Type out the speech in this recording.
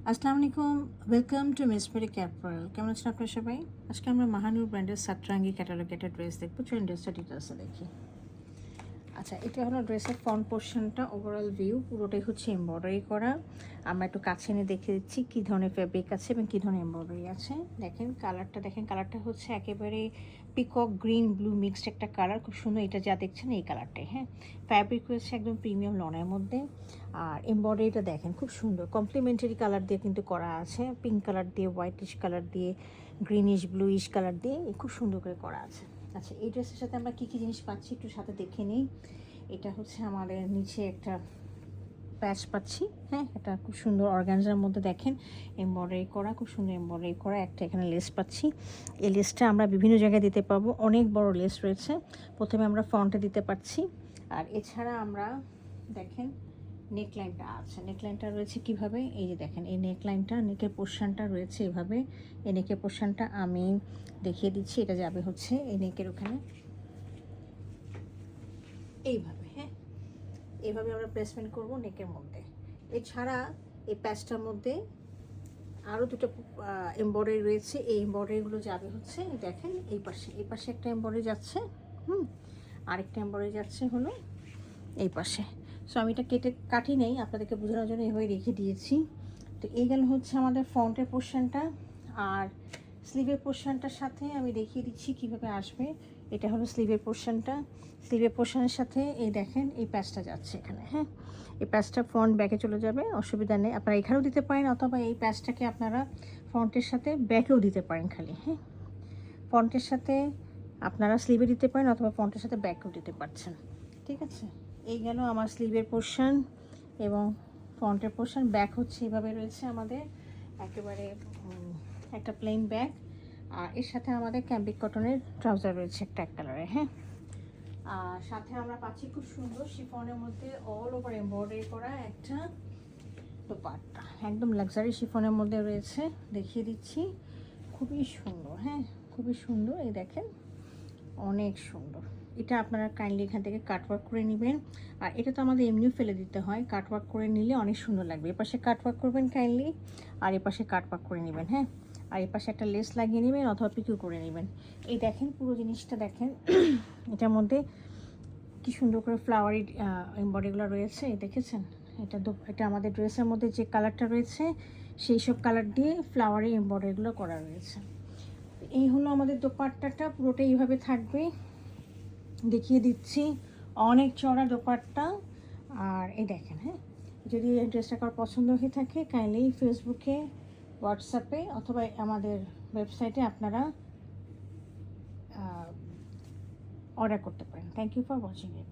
আসসালামু আলাইকুম, welcome to মিসপেরি ক্যাপরাল। কেমন আছেন আপনারা সবাই? আজকে আমরা মাহানুর ব্র্যান্ডের সাতরাঙ্গি ক্যাটালগেটেড ড্রেস দেখবো। চলুন ড্রেসটা ডিটেলসে দেখি। আচ্ছা, এটা হলো ড্রেসের ফ্রন্ট পোর্শনটা, ওভারঅল ভিউ পুরোটাই হচ্ছে এমব্রয়ডারি করা। আমরা একটু কাছে এনে দেখে দিচ্ছি কী ধরনের ফেব্রিক আছে এবং কী ধরনের এমব্রয়ডারি আছে। দেখেন কালারটা হচ্ছে একেবারে পিকক গ্রিন ব্লু মিক্সড একটা কালার, খুব সুন্দর। এটা যা দেখছেন এই কালারটাই, হ্যাঁ। ফ্যাব্রিক রয়েছে একদম প্রিমিয়াম লনের মধ্যে। আর এমব্রয়ডারিটা দেখেন খুব সুন্দর, কমপ্লিমেন্টারি কালার দিয়ে কিন্তু করা আছে। পিঙ্ক কালার দিয়ে, হোয়াইটিশ কালার দিয়ে, গ্রিনিশ ব্লুইশ কালার দিয়ে খুব সুন্দর করে করা আছে। আচ্ছা, এই ড্রেসের সাথে আমরা কী কী জিনিস পাচ্ছি একটু সাথে দেখে নিই। এটা হচ্ছে আমাদের নিচে একটা প্যাচ পাচ্ছি, হ্যাঁ। এটা খুব সুন্দর অর্গানজার মধ্যে দেখেন এমব্রয়ডারি করা, খুব সুন্দর এমব্রয়ডারি করা। একটা এখানে লেস পাচ্ছি। এই লেসটা আমরা বিভিন্ন জায়গায় দিতে পারবো, অনেক বড় লেস রয়েছে। প্রথমে আমরা ফ্রন্টে দিতে পারছি। আর এছাড়া আমরা দেখেন নেকলাইনটা আছে। নেকলাইনটা রয়েছে কিভাবে, এই যে দেখেন এই নেকলাইনটা, নেকের পোর্শনটা রয়েছে এভাবে। এই নেকের পোর্শনটা আমি দেখিয়ে দিচ্ছি। এটা যাবে হচ্ছে এই নেকের ওখানে এইভাবে, হ্যাঁ। এইভাবে আমরা প্লেসমেন্ট করব নেকের মধ্যে। এছাড়া এই প্যাচটার মধ্যে আরও দুটো এমব্রয়ডারি রয়েছে। এই এমব্রয়ডারিগুলো যাবে হচ্ছে দেখেন এই পাশে একটা এমব্রয়ডারি যাচ্ছে, আরেকটা এমব্রয়ডারি যাচ্ছে হলো এই পাশে। সো আমি এটা কাটি নেই, আপনাদেরকে বোঝানোর জন্য এভাবে রেখে দিয়েছি। তো এই গেল হচ্ছে আমাদের ফ্রন্টের পোর্শনটা। আর স্লিভের পোর্শনটার সাথে আমি দেখিয়ে দিচ্ছি কিভাবে আসবে। এটা হলো স্লিভের পোর্শনটা। স্লিভের পোর্শনের সাথে এই দেখেন এই প্যাচটা যাচ্ছে এখানে, হ্যাঁ। এই প্যাচটা ফ্রন্ট ব্যাকে চলে যাবে, অসুবিধা নেই। আপনারা এখানেও দিতে পারেন অথবা এই প্যাচটাকে আপনারা ফ্রন্টের সাথে ব্যাকেও দিতে পারেন খালি, হ্যাঁ। ফ্রন্টের সাথে আপনারা স্লিভে দিতে পারেন অথবা ফ্রন্টের সাথে ব্যাকেও দিতে পারছেন, ঠিক আছে। এই গেল আমার স্লিভের পোর্শন এবং ফ্রন্টের পোর্শন। ব্যাক হচ্ছে এভাবে রয়েছে আমাদের একেবারে একটা প্লেন ব্যাক। আর এর সাথে আমাদের ক্যাম্বিক কটনের ট্রাউজার রয়েছে একটা এক কালারে, হ্যাঁ। আর সাথে আমরা পাচ্ছি খুব সুন্দর শিফনের মধ্যে অল ওভার এমব্রয়ডারি করা একটা দোপাট্টা, একদম লাক্সারি শিফনের মধ্যে রয়েছে। দেখিয়ে দিচ্ছি, খুবই সুন্দর, হ্যাঁ, খুবই সুন্দর। এই দেখেন অনেক সুন্দর। এটা আপনারা কাইন্ডলি এখান থেকে কাটওয়ার্ক করে নেবেন। আর এটা তো আমাদের এমনিও ফেলে দিতে হয়, কাটওয়ার্ক করে নিলে অনেক সুন্দর লাগবে। এপাশে কাটওয়ার্ক করবেন কাইন্ডলি, আর এপাশে কাটওয়ার্ক করে নেবেন, হ্যাঁ। আর এপাশে একটা লেস লাগিয়ে নেবেন অথবা পিকু করে নেবেন। এই দেখেন পুরো জিনিসটা দেখেন এটার মধ্যে কি সুন্দর করে ফ্লাওয়ারি এমব্রয়ডারিগুলো রয়েছে, দেখেছেন। এটা আমাদের ড্রেসের মধ্যে যে কালারটা রয়েছে সেই সব কালার দিয়ে ফ্লাওয়ারি এমব্রয়ডারিগুলো করা রয়েছে। এই হলো আমাদের দোপাট্টাটা, পুরোটা এইভাবে থাকবে। দেখিয়ে দিচ্ছি, অনেক চড়া দোপাট্টা। আর এই দেখেন, হ্যাঁ। যদি এই ড্রেসটা কারো পছন্দ হয়ে থাকে কাইন্ডলি ফেসবুকে, হোয়াটসঅ্যাপে অথবা আমাদের ওয়েবসাইটে আপনারা অর্ডার করতে পারেন। Thank you for watching it.